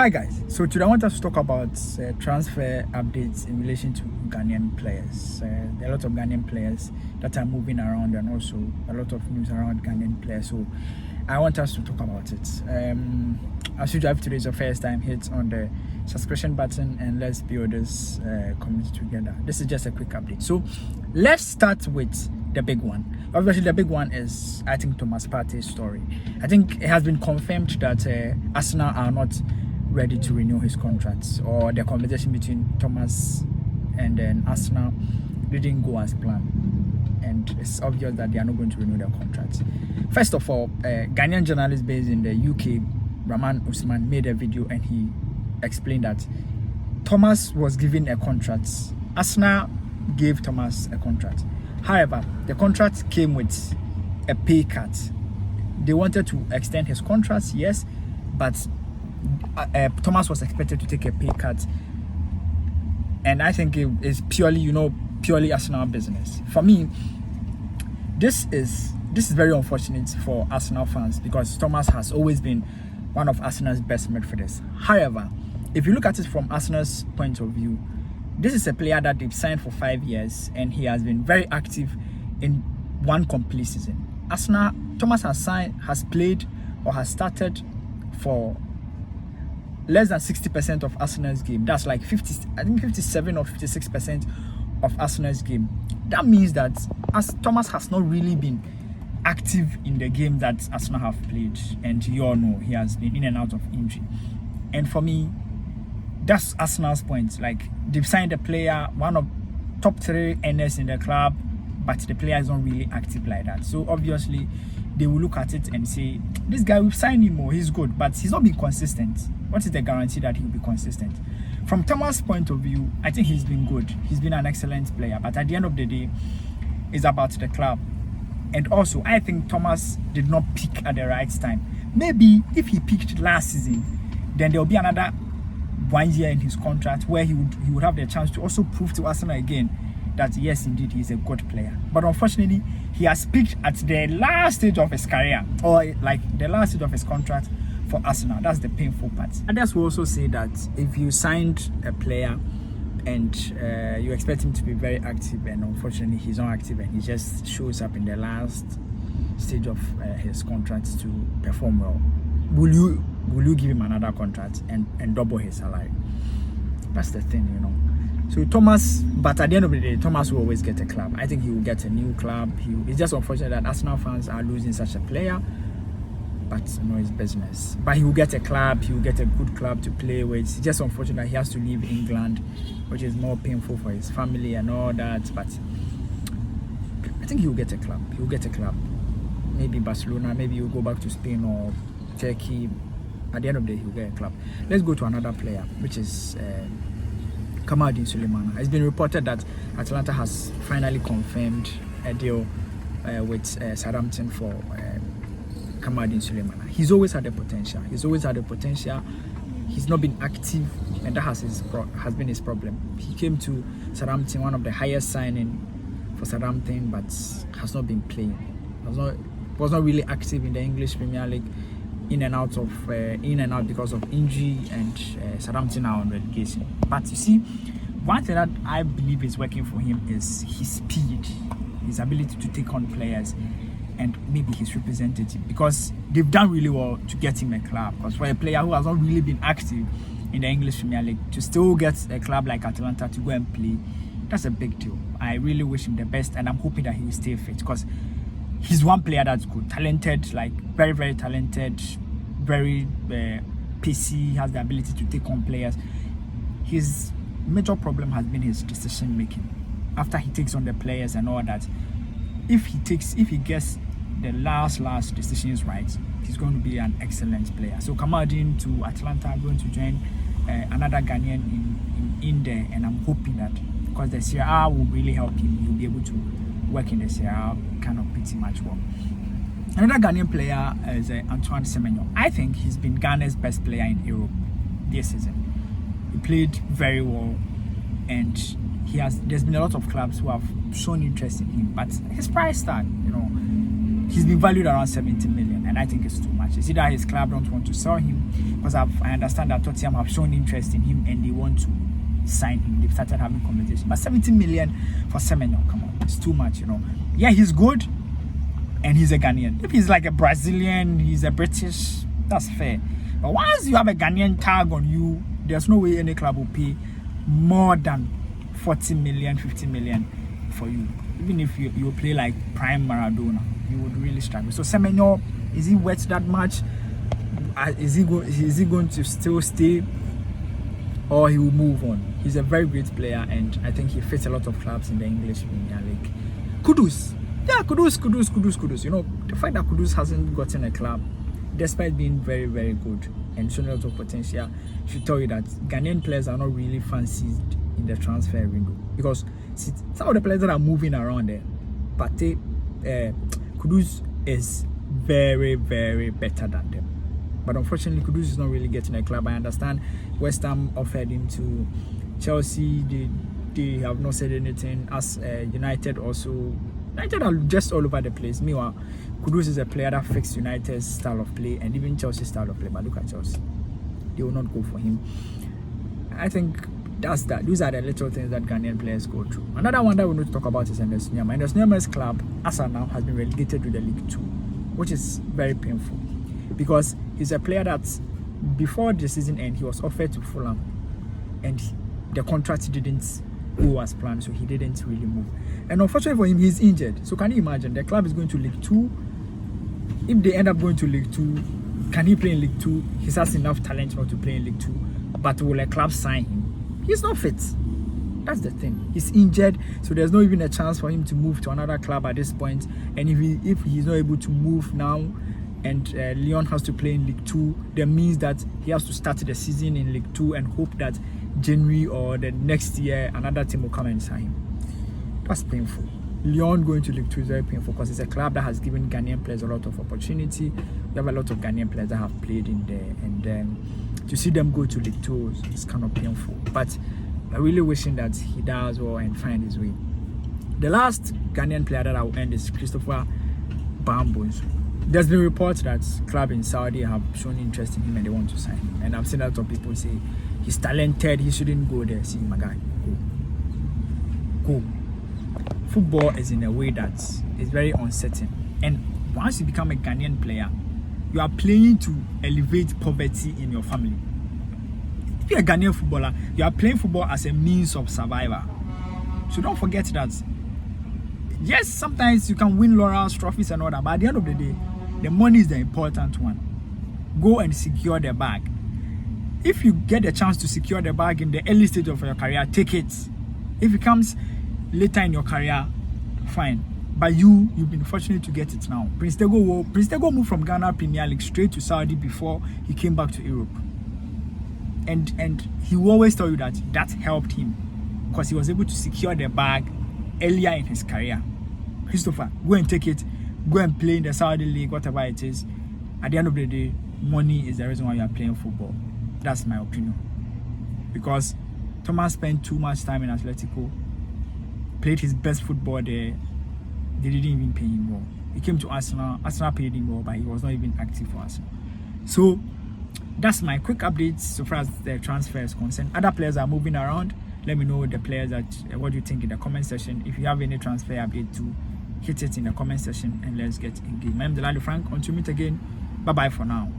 Hi guys, so today I want us to talk about transfer updates in relation to Ghanaian players. There are a lot of Ghanaian players that are moving around and also a lot of news around Ghanaian players, so I want us to talk about it. As usual, if today is your first time, hit on the subscription button and let's build this community together. This is just a quick update. So let's start with the big one. Obviously, the big one is, I think, Thomas Partey's story. I think it has been confirmed that Arsenal are not ready to renew his contracts, or the conversation between Thomas and then Arsenal didn't go as planned, and it's obvious that they are not going to renew their contracts. First of all, a Ghanaian journalist based in the UK, Rahman Usman, made a video and he explained that Thomas was given a contract. Arsenal gave Thomas a contract. However, the contract came with a pay cut. They wanted to extend his contract, yes, but Thomas was expected to take a pay cut, and I think it is purely Arsenal business. For me, this is very unfortunate for Arsenal fans because Thomas has always been one of Arsenal's best midfielders. However, if you look at it from Arsenal's point of view, this is a player that they've signed for 5 years and he has been very active in one complete season. Thomas has played or has started for less than 60% of Arsenal's game. That's like 57 or 56% of Arsenal's game. That means that as Thomas has not really been active in the game that Arsenal have played, and you all know he has been in and out of injury. And for me, that's Arsenal's point. Like, they've signed a player, one of top 3 Enest in the club, but the player is not really active like that. So obviously they will look at it and say, this guy, we've signed him, he's good, but he's not been consistent. What is the guarantee that he'll be consistent? From Thomas' point of view, I think he's been good. He's been an excellent player, but at the end of the day, it's about the club. And also, I think Thomas did not peak at the right time. Maybe if he peaked last season, then there'll be another 1 year in his contract where he would have the chance to also prove to Arsenal again that yes, indeed, he's a good player. But unfortunately, he has peaked at the last stage of his career, or like the last stage of his contract for Arsenal. That's the painful part. Others will also say that if you signed a player and you expect him to be very active, and unfortunately he's not active and he just shows up in the last stage of his contract to perform well, will you give him another contract and double his salary? That's the thing, So Thomas, but at the end of the day, Thomas will always get a club. I think he will get a new club. It's just unfortunate that Arsenal fans are losing such a player, but it's business. But he will get a club. He will get a good club to play with. It's just unfortunate that he has to leave England, which is more painful for his family and all that. But I think he will get a club. He will get a club. Maybe Barcelona. Maybe he'll go back to Spain or Turkey. At the end of the day, he'll get a club. Let's go to another player, which is Kamaldeen Sulemana. It's been reported that Atalanta has finally confirmed a deal with Southampton for Kamaldeen Sulemana. He's always had the potential. He's not been active, and that has been his problem. He came to Southampton, one of the highest signing for Southampton, but has not been playing. Was not really active in the English Premier League. In and out because of injury, and Southampton are on relegation. But you see, one thing that I believe is working for him is his speed, his ability to take on players, and maybe his representative, because they've done really well to get him a club. Because for a player who has not really been active in the English Premier League to still get a club like Atalanta to go and play, that's a big deal. I really wish him the best, and I'm hoping that he will stay fit, because he's one player that's good, talented, like very, very talented, very pacey, has the ability to take on players. His major problem has been his decision making. After he takes on the players and all that, if he gets the last decisions right, he's going to be an excellent player. So Kamaldeen to Atlanta, going to join another Ghanaian in there, and I'm hoping that because the Serie A will really help him, he'll be able to work in the Serie A kind of pretty much well. Another Ghanaian player is Semnyo. I think he's been Ghana's best player in Europe this season. He played very well, and there's been a lot of clubs who have shown interest in him, but his price tag, he's been valued around 70 million. and I think it's too much. It's either his club don't want to sell him, because I understand that Tottenham have shown interest in him and they want to sign him. They've started having conversations. But 70 million for Semnyo, come on, it's too much, you know. Yeah, he's good, and he's a Ghanaian. If he's like a Brazilian, he's a British, that's fair. But once you have a Ghanaian tag on you, there's no way any club will pay more than 40 million, 50 million for you. Even if you play like prime Maradona, you would really struggle. So Semnyo, is he worth that much? Is he going to still stay, or he will move on? He's a very great player, and I think he fits a lot of clubs in the English Premier League. Kudus. Yeah, Kudus. You know, the fact that Kudus hasn't gotten a club, despite being very, very good and showing a lot of potential, should tell you that Ghanaian players are not really fancied in the transfer window. Because some of the players that are moving around there, Partey, Kudus is very, very better than them. But unfortunately, Kudus is not really getting a club. I understand West Ham offered him to Chelsea. They have not said anything. As United also, United are just all over the place. Meanwhile, Kudus is a player that fits United's style of play and even Chelsea's style of play. But look at Chelsea, they will not go for him. I think that's that. These are the little things that Ghanaian players go through. Another one that we need to talk about is Enest Nuamah. Enest Nuamah's club, as of now, has been relegated to the League 2, which is very painful, because he's a player that before the season end, he was offered to Fulham, and the contract didn't go as planned, so he didn't really move. And unfortunately for him, he's injured. So can you imagine, the club is going to League 2. If they end up going to League 2, can he play in League 2? He has enough talent not to play in League 2, but will a club sign him? He's not fit. That's the thing. He's injured, so there's not even a chance for him to move to another club at this point. And if he's not able to move now, and Lyon has to play in League 2, that means that he has to start the season in League 2 and hope that January or the next year another team will come and sign him. That's painful. Lyon going to League 2 is very painful, because it's a club that has given Ghanaian players a lot of opportunity. We have a lot of Ghanaian players that have played in there, and to see them go to League 2 is kind of painful. But I'm really wishing that he does well and find his way. The last Ghanaian player that I will end is Christopher Bambos. There's been reports that club in Saudi have shown interest in him and they want to sign him. And I've seen a lot of people say he's talented, he shouldn't go there. See, my guy, go. Football is in a way that is very uncertain. And once you become a Ghanaian player, you are playing to elevate poverty in your family. If you're a Ghanaian footballer, you are playing football as a means of survival. So don't forget that. Yes, sometimes you can win laurels, trophies and all that, but at the end of the day, the money is the important one. Go and secure the bag. If you get the chance to secure the bag in the early stage of your career, take it. If it comes later in your career, fine. But you've been fortunate to get it now. Prince Tego moved from Ghana Premier League straight to Saudi before he came back to Europe. And he will always tell you that helped him, because he was able to secure the bag earlier in his career. Christopher, go and take it. Go and play in the Saudi League, whatever it is. At the end of the day, money is the reason why you are playing football. That's my opinion. Because Thomas spent too much time in Atletico, played his best football there. They didn't even pay him well. He came to Arsenal. Arsenal paid him well, but he was not even active for Arsenal. So that's my quick updates so far as the transfer is concerned. Other players are moving around. Let me know the players what you think in the comment section. If you have any transfer update too, hit it in the comment section and let's get engaged. My name is Delali Frank. Until we meet again, bye bye for now.